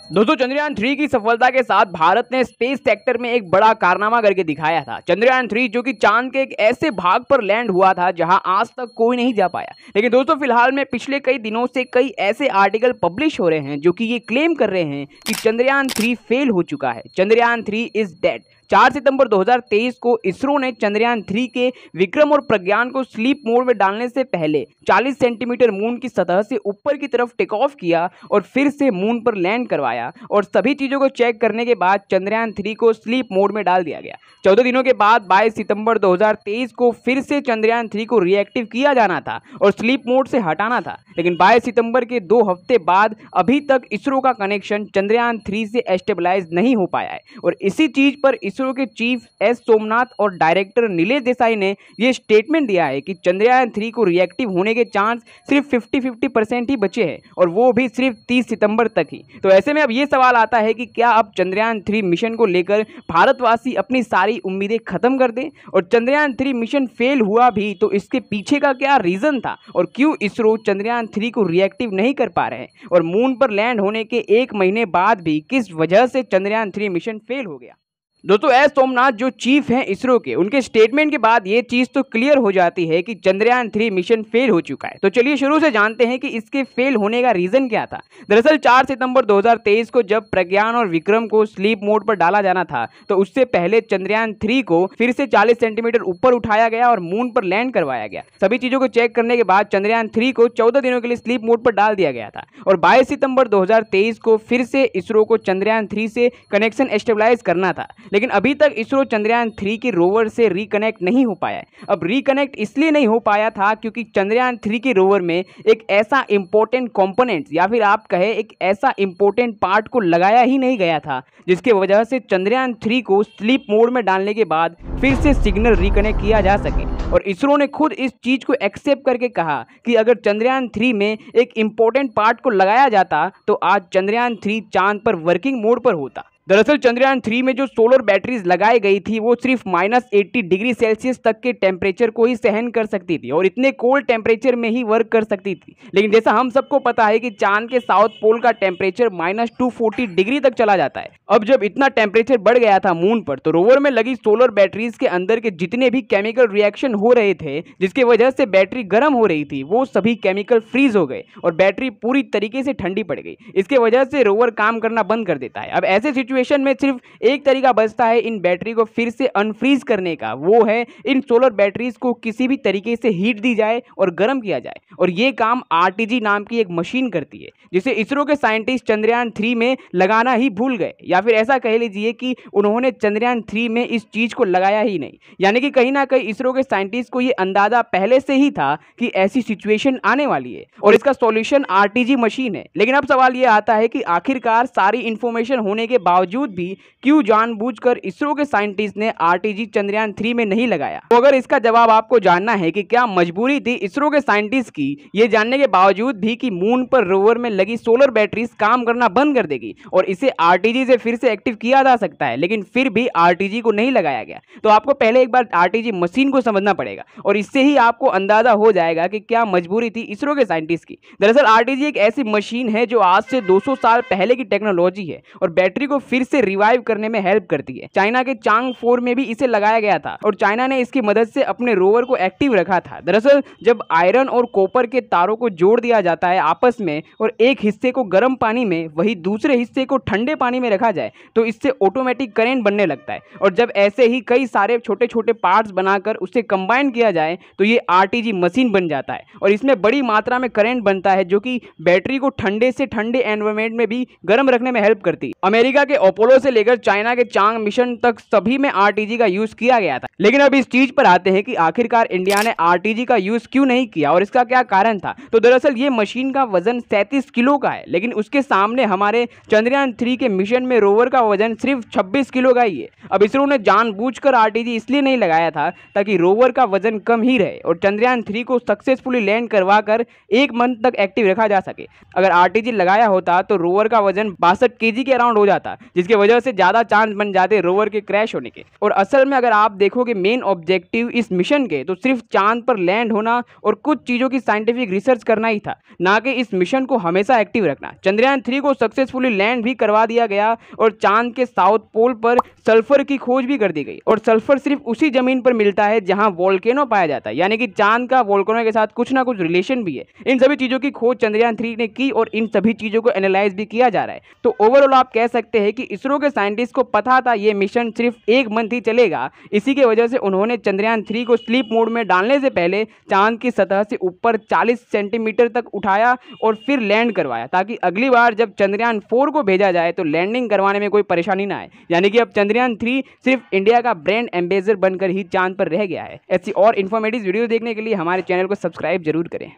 दोस्तों चंद्रयान 3 की सफलता के साथ भारत ने स्पेस सेक्टर में एक बड़ा कारनामा करके दिखाया था। चंद्रयान 3 जो कि चांद के एक ऐसे भाग पर लैंड हुआ था जहां आज तक कोई नहीं जा पाया। लेकिन दोस्तों फिलहाल में पिछले कई दिनों से कई ऐसे आर्टिकल पब्लिश हो रहे हैं जो कि ये क्लेम कर रहे हैं कि चंद्रयान 3 फेल हो चुका है। Chandrayaan 3 is dead. 4 सितंबर 2023 को इसरो ने चंद्रयान 3 के विक्रम और प्रज्ञान को स्लीप मोड में डालने से पहले 40 सेंटीमीटर मून की सतह से ऊपर की तरफ टेक ऑफ किया और फिर से मून पर लैंड करवाया और सभी चीज़ों को चेक करने के बाद चंद्रयान 3 को स्लीप मोड में डाल दिया गया। 14 दिनों के बाद 22 सितंबर 2023 को फिर से चंद्रयान 3 को रिएक्टिव किया जाना था और स्लीप मोड से हटाना था, लेकिन 22 सितंबर के 2 हफ्ते बाद अभी तक इसरो का कनेक्शन चंद्रयान 3 से एस्टेबलाइज नहीं हो पाया है। और इसी चीज़ पर इसरो के चीफ एस सोमनाथ और डायरेक्टर नीलेश देसाई ने यह स्टेटमेंट दिया है कि चंद्रयान 3 को रिएक्टिव होने के चांस सिर्फ 50-50% ही बचे हैं और वो भी सिर्फ 30 सितंबर तक ही। तो ऐसे में अब ये सवाल आता है कि क्या अब चंद्रयान 3 मिशन को लेकर भारतवासी अपनी सारी उम्मीदें खत्म कर दें? और चंद्रयान 3 मिशन फेल हुआ भी तो इसके पीछे का क्या रीजन था और क्यों इसरो चंद्रयान 3 को रिएक्टिव नहीं कर पा रहे हैं? और मून पर लैंड होने के 1 महीने बाद भी किस वजह से चंद्रयान 3 मिशन फेल हो गया? दोस्तों एस सोमनाथ जो चीफ हैं इसरो के, उनके स्टेटमेंट के बाद ये चीज़ तो क्लियर हो जाती है कि चंद्रयान 3 मिशन फेल हो चुका है। तो चलिए शुरू से जानते हैं कि इसके फेल होने का रीज़न क्या था। दरअसल 4 सितंबर 2023 को जब प्रज्ञान और विक्रम को स्लीप मोड पर डाला जाना था तो उससे पहले चंद्रयान 3 को फिर से 40 सेंटीमीटर ऊपर उठाया गया और मून पर लैंड करवाया गया। सभी चीज़ों को चेक करने के बाद चंद्रयान 3 को 14 दिनों के लिए स्लीप मोड पर डाल दिया गया था और 22 सितंबर 2023 को फिर से इसरो को चंद्रयान 3 से कनेक्शन एस्टेबलाइज करना था, लेकिन अभी तक इसरो चंद्रयान 3 के रोवर से रिकनेक्ट नहीं हो पाया है। अब रिकनेक्ट इसलिए नहीं हो पाया था क्योंकि चंद्रयान 3 के रोवर में एक ऐसा इंपॉर्टेंट कंपोनेंट या फिर आप कहे एक ऐसा इंपॉर्टेंट पार्ट को लगाया ही नहीं गया था, जिसके वजह से चंद्रयान 3 को स्लीप मोड में डालने के बाद फिर से सिग्नल रिकनेक्ट किया जा सके। और इसरो ने खुद इस चीज़ को एक्सेप्ट करके कहा कि अगर चंद्रयान 3 में एक इंपॉर्टेंट पार्ट को लगाया जाता तो आज चंद्रयान 3 चांद पर वर्किंग मोड पर होता। दरअसल चंद्रयान 3 में जो सोलर बैटरीज लगाई गई थी वो सिर्फ -80 डिग्री सेल्सियस तक के टेम्परेचर को ही सहन कर सकती थी और इतने कोल्ड टेम्परेचर में ही वर्क कर सकती थी। लेकिन जैसा हम सबको पता है कि चांद के साउथ पोल का टेम्परेचर -240 डिग्री तक चला जाता है। अब जब इतना टेम्परेचर बढ़ गया था मून पर तो रोवर में लगी सोलर बैटरीज के अंदर के जितने भी केमिकल रिएक्शन हो रहे थे जिसकी वजह से बैटरी गर्म हो रही थी वो सभी केमिकल फ्रीज हो गए और बैटरी पूरी तरीके से ठंडी पड़ गई। इसके वजह से रोवर काम करना बंद कर देता है। अब ऐसे सिचुएशन में सिर्फ एक तरीका बचता है इन बैटरी को फिर से अनफ्रीज करने का, वो है इन सोलर बैटरीज को किसी भी तरीके से हीट दी जाए और गर्म किया जाए। और ये काम आरटीजी नाम की एक मशीन करती है जिसे इसरो के साइंटिस्ट चंद्रयान 3 में लगाना ही भूल गए, या फिर ऐसा कह लीजिए कि उन्होंने चंद्रयान 3 में इस चीज को लगाया ही नहीं। यानी कि कहीं ना कहीं इसरो के साइंटिस्ट को ये अंदाजा पहले से ही था कि ऐसी सिचुएशन आने वाली है और इसका सॉल्यूशन आरटीजी मशीन है। लेकिन अब सवाल ये आता है कि आखिरकार सारी इंफॉर्मेशन होने के बावजूद भी क्यों जानबूझकर इसरो के साइंटिस्ट ने आरटीजी चंद्रयान 3 में नहीं लगाया? तो अगर इसका जवाब आपको जानना है कि क्या मजबूरी थी इसरो के साइंटिस्ट की ये जानने के बावजूद भी कि मून पर रोवर में लगी सोलर बैटरीज काम करना बंद कर देगी और इसे आरटीजी से फिर से एक्टिव किया जा सकता है, लेकिन फिर भी आरटीजी को नहीं लगाया गया। तो आपको पहले एक बार आरटीजी मशीन को समझना पड़ेगा और इससे ही आपको अंदाजा हो जाएगा कि क्या मजबूरी थी इसरो के साइंटिस्ट की। दरअसल आरटीजी एक ऐसी मशीन है जो आज से 200 साल पहले की टेक्नोलॉजी है और बैटरी को फिर से रिवाइव करने में हेल्प करती है। चाइना के चांग 4 में भी इसे लगाया गया था और चाइना ने इसकी मदद से अपने रोवर को एक्टिव रखा था। दरअसल जब आयरन और कॉपर के तारों को जोड़ दिया जाता है आपस में और एक हिस्से को गर्म पानी में वही दूसरे हिस्से को ठंडे पानी में रखा जाए तो इससे ऑटोमेटिक करंट बनने लगता है और जब ऐसे ही कई सारे छोटे छोटे पार्ट्स बनाकर उसे कंबाइन किया जाए तो ये आरटीजी मशीन बन जाता है और इसमें बड़ी मात्रा में करंट बनता है जो कि बैटरी को ठंडे से ठंडे एनवायरमेंट में भी गर्म रखने में हेल्प करती है। अमेरिका के अपोलो से लेकर चाइना के चांग मिशन तक सभी में आरटीजी का यूज किया गया था। लेकिन अब इस चीज पर आते हैं कि आखिरकार इंडिया ने आरटीजी का यूज क्यों नहीं किया और इसका क्या कारण था। तो दरअसल ये मशीन का वजन 37 किलो का है, लेकिन उसके सामने हमारे चंद्रयान 3 के मिशन में रोवर का वजन सिर्फ 26 किलो का ही है। अब इसरो ने जानबूझकर आरटीजी इसलिए नहीं लगाया था ताकि रोवर का वजन कम ही रहे और चंद्रयान 3 को सक्सेसफुली लैंड करवा कर 1 मंथ तक एक्टिव रखा जा सके। अगर आरटीजी लगाया होता तो रोवर का वजन 62 केजी के अराउंड हो जाता, जिसकी वजह से ज़्यादा चांस बन जाते रोवर के क्रैश होने के। और असल में अगर आप देखोगे मेन ऑब्जेक्टिव इस मिशन के तो सिर्फ चांद पर लैंड होना और कुछ चीज़ों की साइंटिफिक रिसर्च करना ही था, ना कि इस मिशन को हमेशा एक्टिव रखना। चंद्रयान 3 को सक्सेसफुली लैंड भी करवा दिया गया और चांद के साउथ पोल पर सल्फर की खोज भी कर दी गई। और सल्फर सिर्फ उसी जमीन पर मिलता है जहां वोल्केनो पाया जाता है, यानी कि चांद का वोल्केनो के साथ कुछ ना कुछ रिलेशन भी है। इन सभी चीज़ों की खोज चंद्रयान 3 ने की और इन सभी चीज़ों को एनालाइज भी किया जा रहा है। तो ओवरऑल आप कह सकते हैं कि इसरो के साइंटिस्ट को पता था ये मिशन सिर्फ 1 मंथ ही चलेगा। इसी की वजह से उन्होंने चंद्रयान 3 को स्लीप मोड में डालने से पहले चांद की सतह से ऊपर 40 सेंटीमीटर तक उठाया और फिर लैंड करवाया, ताकि अगली बार जब चंद्रयान 4 को भेजा जाए तो लैंडिंग करवाने में कोई परेशानी ना आए। यानी कि अब चंद्रयान 3 सिर्फ इंडिया का ब्रांड एम्बेसडर बनकर ही चांद पर रह गया है। ऐसी और इन्फॉर्मेटिव वीडियो देखने के लिए हमारे चैनल को सब्सक्राइब जरूर करें।